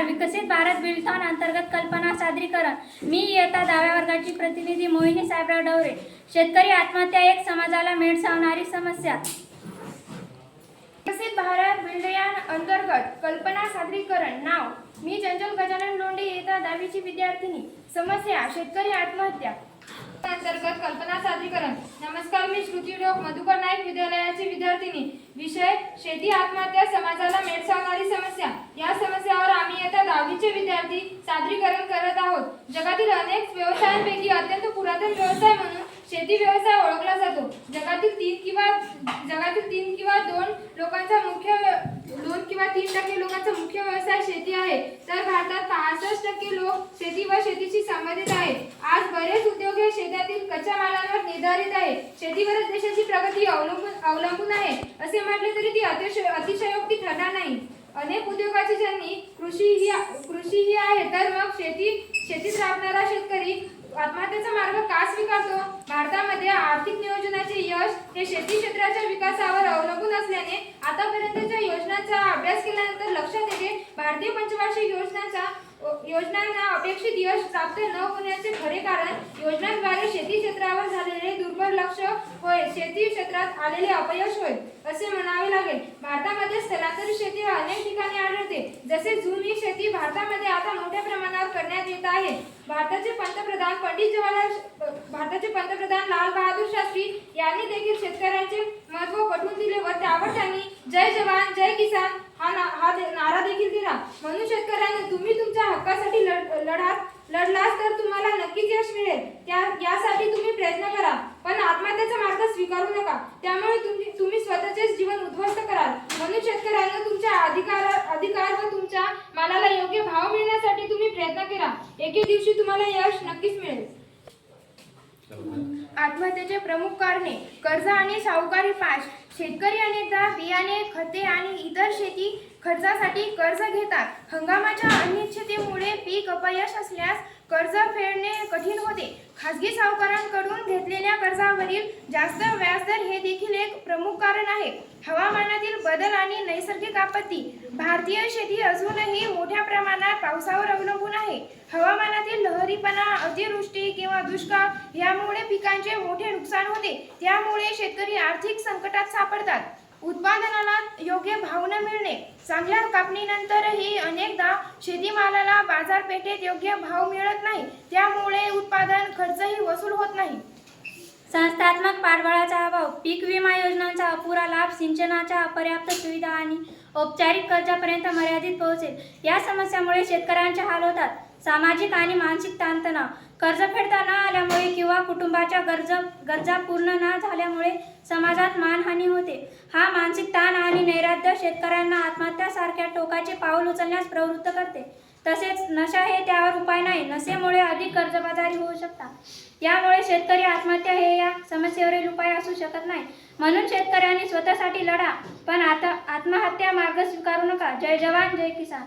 विकसित भारत बिल्थॉन अंतर्गत कल्पना सादरीकरण। मी इयत्ता 10व्या वर्गाची प्रतिनिधी मोहिनी साहेबराव डवरे। शेतकरी आत्महत्या एक समाजाला भेडसावणारी समस्या। विकसित भारत बिल्थॉन अंतर्गत कल्पना सादरीकरण। नाव मी चंचल गजानन लोंढे, इयत्ता 10वीची विद्यार्थिनी। समस्या शेतकरी आत्महत्या अंतर्गत कल्पना सादरीकरण। नमस्कार, मी श्रुती डोक, मधुकर नाईक विद्यालयाची विद्यार्थिनी। विषय शेती आत्महत्या समाजाला भेडसावणारी समस्या। या समस्यावर आम्ही इयत्ता 10वीचे विद्यार्थी सादरीकरण करत आहोत। जगातील अनेक व्यवसायांपैकी अत्यंत पुरातन व्यवसाय म्हणून शेती व्यवसाय ओळखला जातो। जगातील 3 किंवा 2% लोकांचा मुख्य व्यवसाय शेती आहे, तर भारतात 65% लोक शेती व शेतीशी संबंधित आहेत। आज बरेच उद्योग हे शेतातील कच्च्या मालावर निर्धारित आहे। शेतीवरच देशाची प्रगती अवलंबून आहे असे म्हटले तरी ती अतिशयोक्ती ठरणार नाही। अनेक उद्योगाची जननी कृषी ही आहे, तर मग शेतीत राबणारा शेतकरी आत्महत्येचा मार्ग का स्वीकारतो? भारतामध्ये आर्थिक नियोजनाचे यश हे शेती क्षेत्राच्या विकासावर अवलंबून असल्याने आतापर्यंतच्या योजनांचा अभ्यास केल्यानंतर लक्षात येते, भारतीय पंचवार्षिक योजनांना अपेक्षित यश प्राप्त न होण्याचे खरे कारण योजनांद्वारे शेती क्षेत्रावर झालेले दुर्लक्ष होय, शेती क्षेत्रात आलेले अपयश होय असे म्हणावे लागेल। भारतामध्ये स्थलांतरित शेती अनेक ठिकाणी आढळते, जसे झूम ही शेती भारतामध्ये आता मोठ्या प्रमाणावर करण्यात येत आहे। भारताचे पंतप्रधान लाल बहादूर शास्त्री यांनी देखील शेतकऱ्यांचे महत्त्व पटवून दिले व त्यावर त्यांनी जय जवान जय किसान हा नारा देखील दिला। म्हणून शेतकऱ्यांनी तुम्ही तुमच्या हक्कासाठी लढलास तर तुम्हाला नक्कीच यश मिळेल। यासाठी तुम्ही प्रयत्न करा, पण आत्महत्येचा मार्ग स्वीकारू नका, त्यामुळे तुम्ही स्वतःचे जीवन उद्ध्वस्त कराल। म्हणून शेतकऱ्यांना तुमच्या अधिकार व तुमच्या मालाला योग्य भाव मिळण्यासाठी तुम्ही प्रयत्न करा। एके दिवशी तुम्हाला यश नक्कीच मिळेल। आत्महत्येचे प्रमुख कारणे: कर्ज आणि सावकारी पाश। शेतकरी अनेकदा बियाणे, खते आणि इतर शेती खर्चासाठी कर्ज घेतात। हंगामाच्या अनिश्चिततेमुळे पीक अपयश आल्यास कर्ज फेडणे कठीण होते। खासगी सावकारांकडून घेतलेल्या कर्जावरील जास्त व्याजदर हे देखील एक प्रमुख कारण आहे। हवामानातील बदल आणि नैसर्गिक आपत्ती। भारतीय शेती अजूनही मोठ्या प्रमाणात पावसावर अवलंबून आहे। हवामानातील लहरीपणा, अतिवृष्टी किंवा दुष्काळ यामुळे पिकांचे मोठे नुकसान होते, त्यामुळे शेतकरी आर्थिक संकटात सापडतात। उत्पादनाला योग्य भाव न मिळणे। चांगल्या कापणीनंतरही अनेकदा शेतीमालाला बाजारपेठेत योग्य भाव मिळत नाही, त्यामुळे उत्पादन खर्चही वसूल होत नाही। संस्थात्मक पाठबळाचा अभाव, पीक विमा योजनांचा अपुरा लाभ, सिंचनाच्या अपर्याप्त सुविधा आणि औपचारिक कर्जापर्यंत मर्यादित पोहोचेल या समस्यामुळे शेतकऱ्यांचे हाल होतात। सामाजिक आणि मानसिक ताणतणाव, कर्ज फेडता न आल्यामुळे किंवा कुटुंबाच्या गरजा पूर्ण न झाल्यामुळे समाजात मानहानी होते। हा मानसिक ताण आणि नैराश्य शेतकऱ्यांना आत्महत्यासारख्या टोकाचे पाऊल उचलण्यास प्रवृत्त करते। तसेच नशा हे त्यावर उपाय नाही, नशेमुळे अधिक कर्जबाजारी होऊ शकतात। यामुळे शेतकरी आत्महत्या हे या समस्येवरील उपाय असू शकत नाही। म्हणून शेतकऱ्यांनी स्वतःसाठी लढा, पण आत्महत्या मार्ग स्वीकारू नका। जय जवान जय किसान।